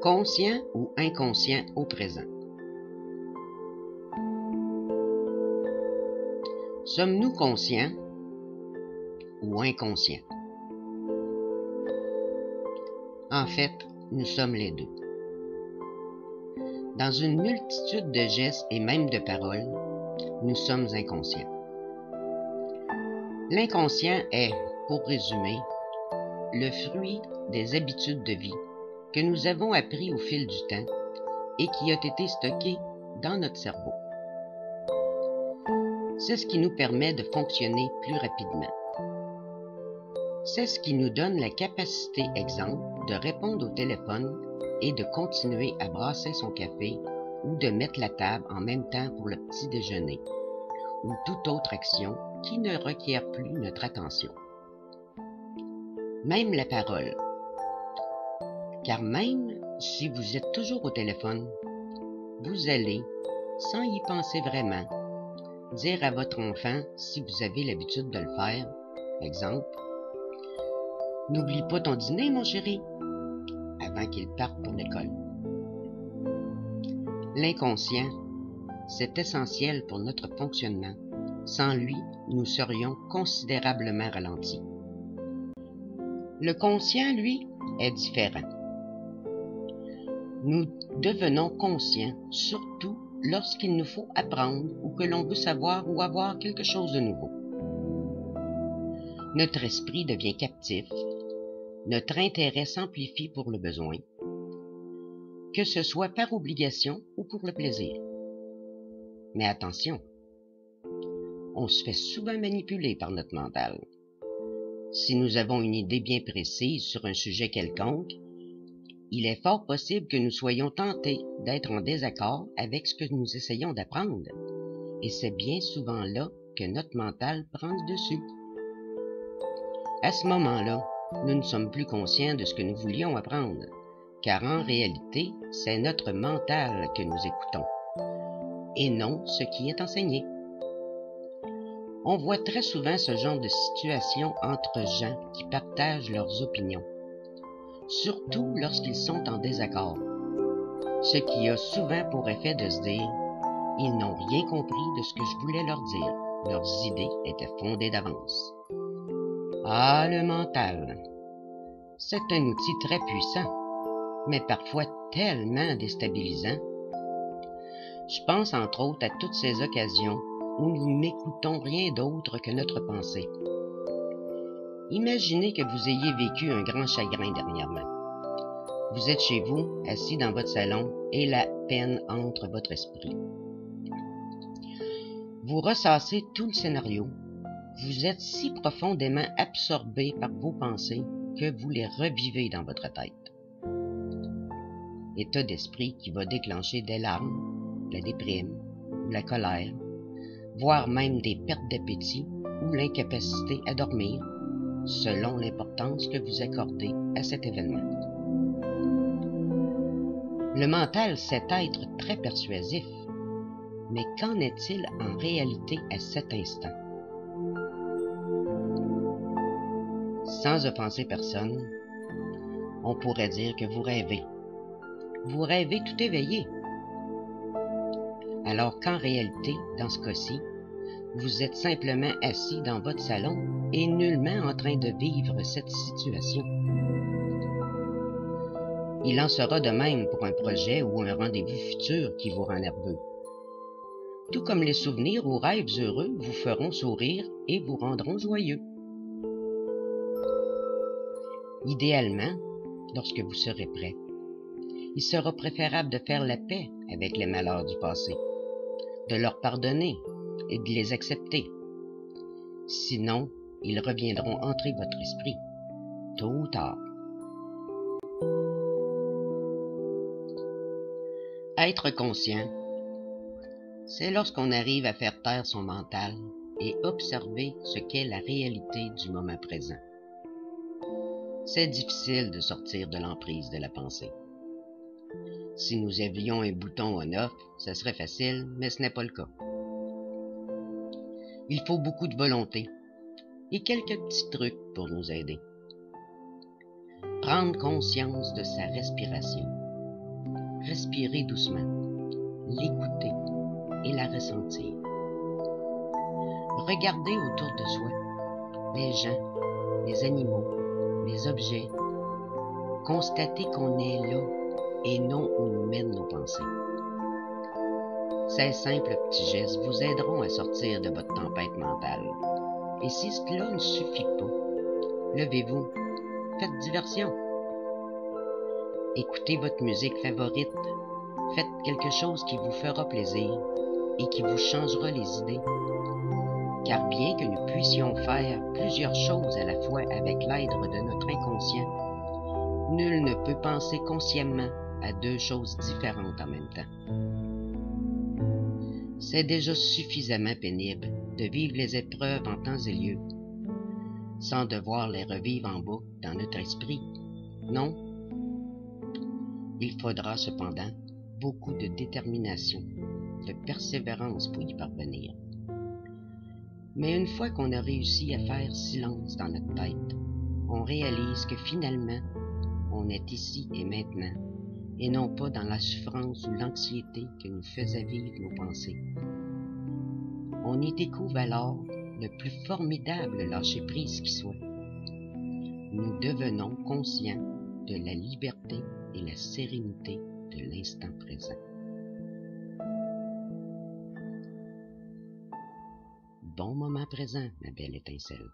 Conscient ou inconscient au présent. Sommes-nous conscients ou inconscients? En fait, nous sommes les deux. Dans une multitude de gestes et même de paroles, nous sommes inconscients. L'inconscient est, pour résumer, le fruit des habitudes de vie que nous avons appris au fil du temps et qui a été stocké dans notre cerveau. C'est ce qui nous permet de fonctionner plus rapidement. C'est ce qui nous donne la capacité, exemple, de répondre au téléphone et de continuer à brasser son café ou de mettre la table en même temps pour le petit déjeuner ou toute autre action qui ne requiert plus notre attention. Même la parole. Car même si vous êtes toujours au téléphone, vous allez, sans y penser vraiment, dire à votre enfant, si vous avez l'habitude de le faire, exemple, « N'oublie pas ton dîner, mon chéri », avant qu'il parte pour l'école. L'inconscient, c'est essentiel pour notre fonctionnement. Sans lui, nous serions considérablement ralentis. Le conscient, lui, est différent. Nous devenons conscients, surtout lorsqu'il nous faut apprendre ou que l'on veut savoir ou avoir quelque chose de nouveau. Notre esprit devient captif, notre intérêt s'amplifie pour le besoin, que ce soit par obligation ou pour le plaisir. Mais attention, on se fait souvent manipuler par notre mental. Si nous avons une idée bien précise sur un sujet quelconque, il est fort possible que nous soyons tentés d'être en désaccord avec ce que nous essayons d'apprendre. Et c'est bien souvent là que notre mental prend le dessus. À ce moment-là, nous ne sommes plus conscients de ce que nous voulions apprendre, car en réalité, c'est notre mental que nous écoutons, et non ce qui est enseigné. On voit très souvent ce genre de situation entre gens qui partagent leurs opinions, surtout lorsqu'ils sont en désaccord, ce qui a souvent pour effet de se dire « Ils n'ont rien compris de ce que je voulais leur dire, leurs idées étaient fondées d'avance ». Ah, le mental! C'est un outil très puissant, mais parfois tellement déstabilisant. Je pense entre autres à toutes ces occasions où nous n'écoutons rien d'autre que notre pensée. Imaginez que vous ayez vécu un grand chagrin dernièrement. Vous êtes chez vous, assis dans votre salon, et la peine entre votre esprit. Vous ressassez tout le scénario. Vous êtes si profondément absorbé par vos pensées que vous les revivez dans votre tête. État d'esprit qui va déclencher des larmes, la déprime, ou la colère, voire même des pertes d'appétit ou l'incapacité à dormir, selon l'importance que vous accordez à cet événement. Le mental sait être très persuasif, mais qu'en est-il en réalité à cet instant? Sans offenser personne, on pourrait dire que vous rêvez. Vous rêvez tout éveillé. Alors qu'en réalité, dans ce cas-ci, vous êtes simplement assis dans votre salon et nullement en train de vivre cette situation. Il en sera de même pour un projet ou un rendez-vous futur qui vous rend nerveux. Tout comme les souvenirs ou rêves heureux vous feront sourire et vous rendront joyeux. Idéalement, lorsque vous serez prêt, il sera préférable de faire la paix avec les malheurs du passé, de leur pardonner et de les accepter. Sinon, ils reviendront hanter votre esprit, tôt ou tard. Être conscient, c'est lorsqu'on arrive à faire taire son mental et observer ce qu'est la réalité du moment présent. C'est difficile de sortir de l'emprise de la pensée. Si nous avions un bouton on-off, ce serait facile, mais ce n'est pas le cas. Il faut beaucoup de volonté et quelques petits trucs pour nous aider. Prendre conscience de sa respiration. respirer doucement, l'écouter et la ressentir. Regarder autour de soi, les gens, les animaux, les objets, constater qu'on est là et non où nous mènent nos pensées. Ces simples petits gestes vous aideront à sortir de votre tempête mentale. Et si cela ne suffit pas, levez-vous, faites diversion. Écoutez votre musique favorite, faites quelque chose qui vous fera plaisir et qui vous changera les idées. Car bien que nous puissions faire plusieurs choses à la fois avec l'aide de notre inconscient, nul ne peut penser consciemment à deux choses différentes en même temps. C'est déjà suffisamment pénible de vivre les épreuves en temps et lieu, sans devoir les revivre en boucle dans notre esprit, non? Il faudra cependant beaucoup de détermination, de persévérance pour y parvenir. Mais une fois qu'on a réussi à faire silence dans notre tête, on réalise que finalement, on est ici et maintenant, et non pas dans la souffrance ou l'anxiété que nous faisaient vivre nos pensées. On y découvre alors le plus formidable lâcher-prise qui soit. Nous devenons conscients de la liberté et la sérénité de l'instant présent. Bon moment présent, ma belle étincelle.